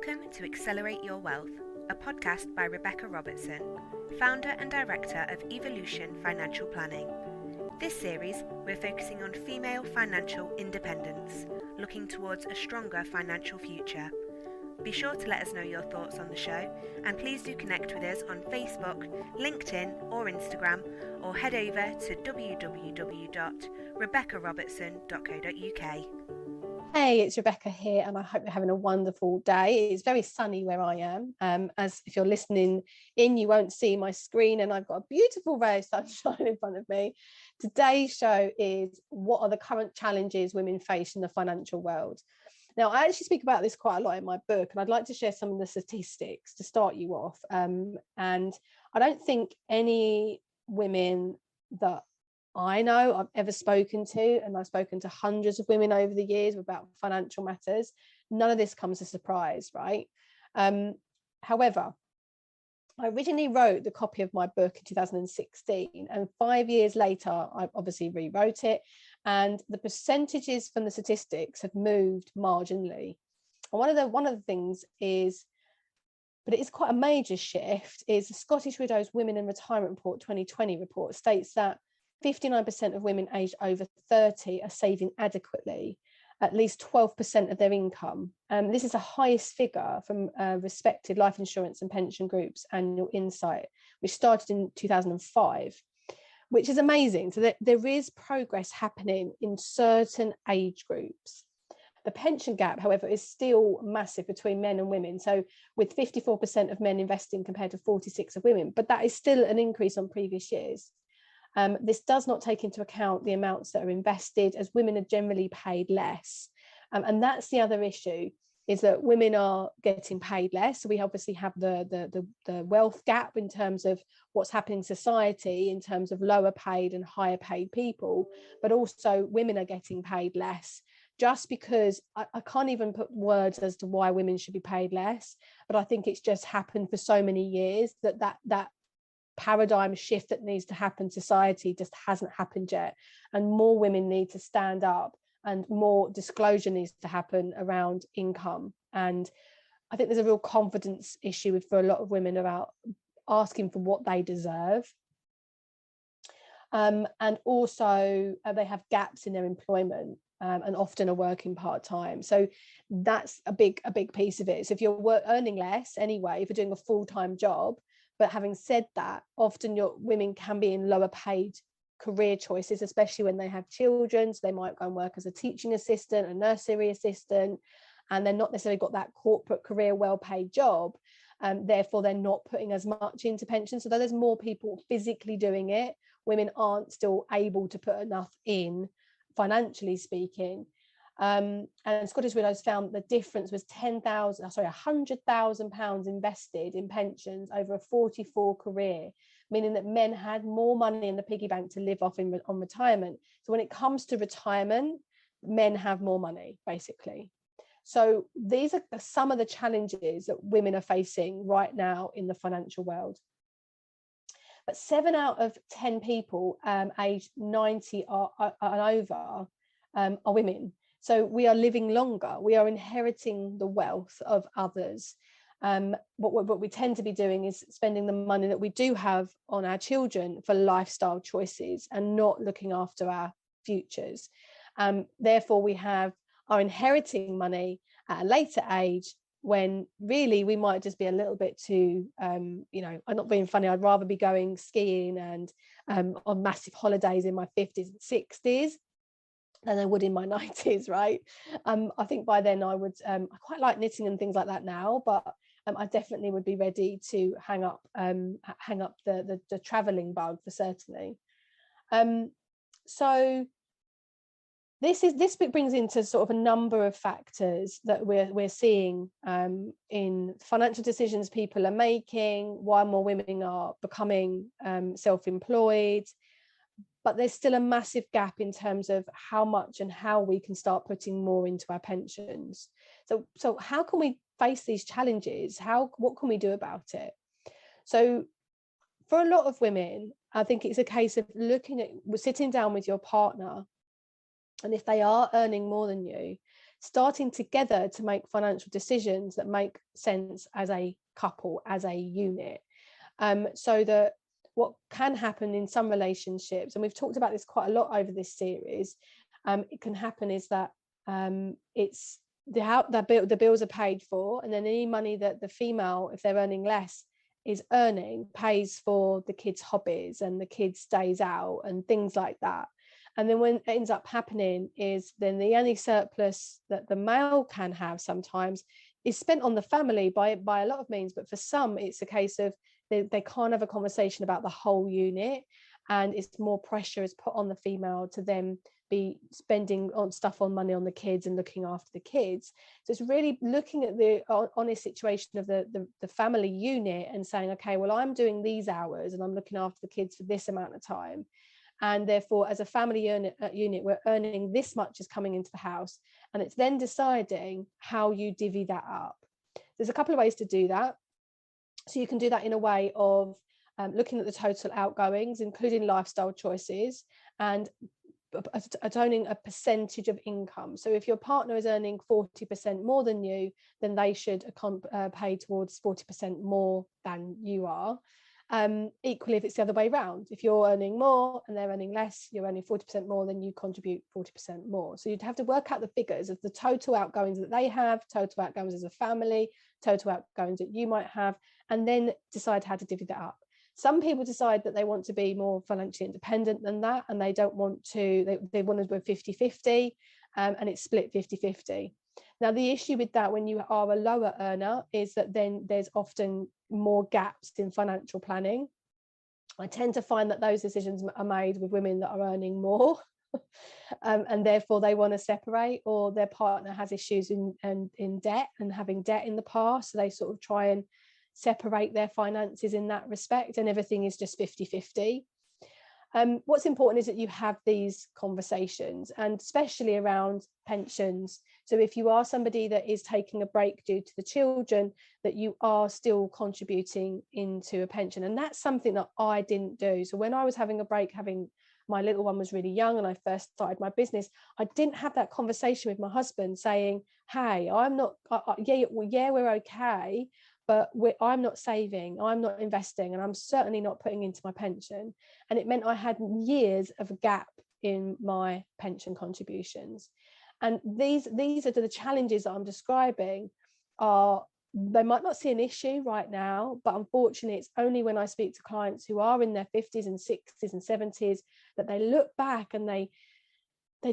Welcome to Accelerate Your Wealth, a podcast by Rebecca Robertson, founder and director of Evolution Financial Planning. This series, we're focusing on female financial independence, looking towards a stronger financial future. Be sure to let us know your thoughts on the show, and please do connect with us on Facebook, LinkedIn or Instagram, or head over to www.rebeccarobertson.co.uk. Hey, it's Rebecca here, and I hope you're having a wonderful day. It's very sunny where I am. As if you're listening in, you won't see my screen, and I've got a beautiful ray of sunshine in front of me. Today's show is what are the current challenges women face in the financial world. Now, I actually speak about this quite a lot in my book, and I'd like to share some of the statistics to start you off. And I don't think any women that I know I've ever spoken to, and I've spoken to hundreds of women over the years about financial matters, none of this comes as a surprise, right? However, I originally wrote the copy of my book in 2016, and 5 years later, I obviously rewrote it, and the percentages from the statistics have moved marginally. And one of the things is, but it is quite a major shift, is the Scottish Widows Women in Retirement Report 2020 report states that 59% of women aged over 30 are saving adequately, at least 12% of their income. This is the highest figure from respected life insurance and pension groups' annual insight, which started in 2005, which is amazing. So there is progress happening in certain age groups. The pension gap, however, is still massive between men and women. So with 54% of men investing compared to 46% of women, but that is still an increase on previous years. This does not take into account the amounts that are invested, as women are generally paid less. And that's the other issue, is that women are getting paid less. So we obviously have the wealth gap in terms of what's happening in society, in terms of lower paid and higher paid people, but also women are getting paid less. Just because I can't even put words as to why women should be paid less, but I think it's just happened for so many years that paradigm shift that needs to happen in society just hasn't happened yet, and more women need to stand up, and more disclosure needs to happen around income. And I think there's a real confidence issue for a lot of women about asking for what they deserve, and also they have gaps in their employment, and often are working part-time. So that's a big piece of it. So if you're earning less anyway, if you're doing a full-time job, but having said that, often women can be in lower paid career choices, especially when they have children. So they might go and work as a teaching assistant, a nursery assistant, and they're not necessarily got that corporate career, well-paid job. Therefore, they're not putting as much into pension. So though there's more people physically doing it, women aren't still able to put enough in, financially speaking. And Scottish Widows found the difference was £100,000 invested in pensions over a 44 career, meaning that men had more money in the piggy bank to live off on retirement. So when it comes to retirement, men have more money, basically. So these are some of the challenges that women are facing right now in the financial world. But 7 out of 10 people aged 90 and over are women. So we are living longer. We are inheriting the wealth of others. What we tend to be doing is spending the money that we do have on our children for lifestyle choices and not looking after our futures. Therefore, we are inheriting money at a later age, when really we might just be a little bit too, I'm not being funny, I'd rather be going skiing and on massive holidays in my 50s and 60s than I would in my 90s, right? I think by then I would, I quite like knitting and things like that now, but I definitely would be ready to hang up the traveling bug for certainly. So this brings into sort of a number of factors that we're seeing in financial decisions people are making, why more women are becoming self-employed. But there's still a massive gap in terms of how much and how we can start putting more into our pensions. So how can we face these challenges? What can we do about it? So for a lot of women, I think it's a case of sitting down with your partner, and if they are earning more than you, starting together to make financial decisions that make sense as a couple, as a unit. So that what can happen in some relationships, and we've talked about this quite a lot over this series, it can happen is that it's the bills are paid for, and then any money that the female, if they're earning less, is earning, pays for the kids' hobbies and the kids' days out and things like that. And then when it ends up happening is then the only surplus that the male can have sometimes is spent on the family by a lot of means, but for some it's a case of they can't have a conversation about the whole unit, and it's more pressure is put on the female to then be spending on money on the kids and looking after the kids. So it's really looking at the honest situation of the family unit and saying, okay, well, I'm doing these hours and I'm looking after the kids for this amount of time, and therefore as a family unit we're earning this much is coming into the house, and it's then deciding how you divvy that up. There's a couple of ways to do that. So you can do that in a way of looking at the total outgoings, including lifestyle choices, and owning a percentage of income. So if your partner is earning 40% more than you, then they should pay towards 40% more than you are. Equally, if it's the other way around, if you're earning more and they're earning less, you're earning 40% more, then you contribute 40% more. So you'd have to work out the figures of the total outgoings that they have, total outgoings as a family, total outgoings that you might have, and then decide how to divvy that up. Some people decide that they want to be more financially independent than that, and they don't want to, they want to do 50-50, and it's split 50-50. Now, the issue with that when you are a lower earner is that then there's often more gaps in financial planning. I tend to find that those decisions are made with women that are earning more, and therefore they want to separate, or their partner has issues in debt and having debt in the past, so they sort of try and separate their finances in that respect, and everything is just 50-50. What's important is that you have these conversations, and especially around pensions. So if you are somebody that is taking a break due to the children, that you are still contributing into a pension. And that's something that I didn't do. So when I was having a break, my little one was really young and I first started my business, I didn't have that conversation with my husband saying, hey, I'm not, we're okay, but I'm not saving, I'm not investing, and I'm certainly not putting into my pension. And it meant I had years of a gap in my pension contributions. And these are the challenges that I'm describing. They might not see an issue right now, but unfortunately it's only when I speak to clients who are in their 50s and 60s and 70s that they look back and they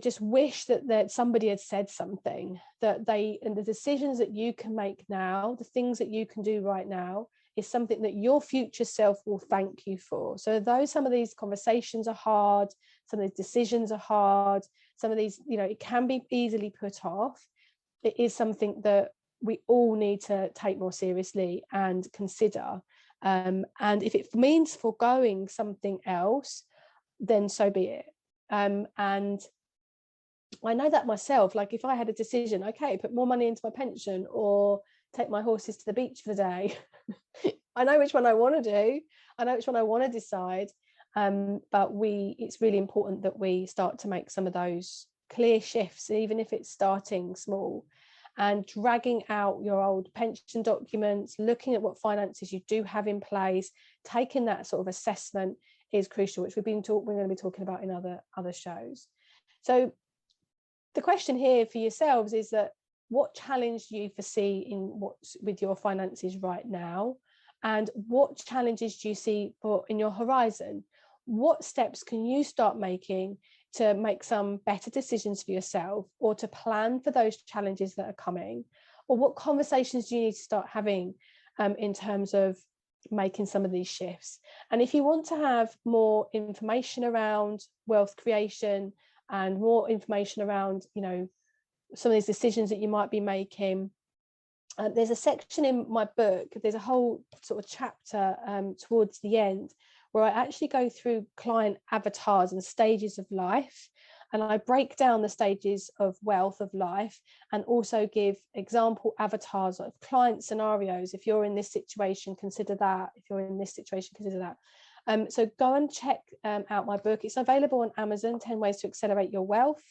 just wish that somebody had said something, and the decisions that you can make now, the things that you can do right now, is something that your future self will thank you for. So though some of these conversations are hard, some of these decisions are hard, some of these, it can be easily put off, it is something that we all need to take more seriously and consider. And if it means foregoing something else, then so be it. And I know that myself, like if I had a decision, okay, put more money into my pension or take my horses to the beach for the day, I know which one I want to do, I know which one I want to decide, but it's really important that we start to make some of those clear shifts, even if it's starting small, and dragging out your old pension documents, looking at what finances you do have in place, taking that sort of assessment is crucial, which we're going to be talking about in other shows. So the question here for yourselves is that what challenge do you foresee with your finances right now, and what challenges do you see in your horizon? What steps can you start making to make some better decisions for yourself, or to plan for those challenges that are coming? Or what conversations do you need to start having in terms of making some of these shifts? And if you want to have more information around wealth creation and more information around, some of these decisions that you might be making, there's a section in my book, there's a whole sort of chapter towards the end where I actually go through client avatars and stages of life, and I break down the stages of wealth of life, and also give example avatars of client scenarios. If you're in this situation, consider that. If you're in this situation, consider that. So go and check out my book. It's available on Amazon, 10 Ways to Accelerate Your Wealth.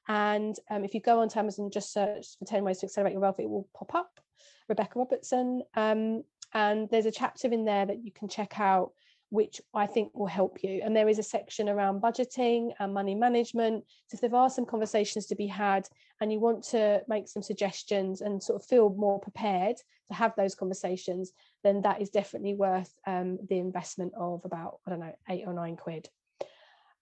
And if you go onto Amazon, just search for 10 ways to accelerate your wealth, it will pop up, Rebecca Robertson. And there's a chapter in there that you can check out, which I think will help you. And there is a section around budgeting and money management. So if there are some conversations to be had and you want to make some suggestions and sort of feel more prepared to have those conversations, then that is definitely worth the investment of about, I don't know, £8 or £9.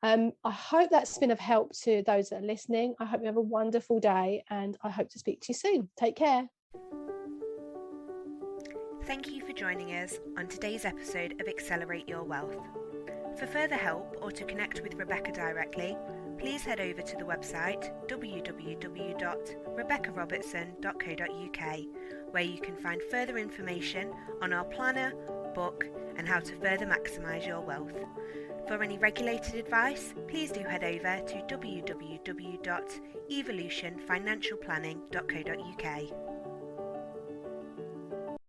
I hope that's been of help to those that are listening. I hope you have a wonderful day, and I hope to speak to you soon. Take care. Thank you for joining us on today's episode of Accelerate Your Wealth. For further help or to connect with Rebecca directly, please head over to the website www.rebeccarobertson.co.uk, where you can find further information on our planner, book, and how to further maximise your wealth. For any regulated advice, please do head over to www.evolutionfinancialplanning.co.uk.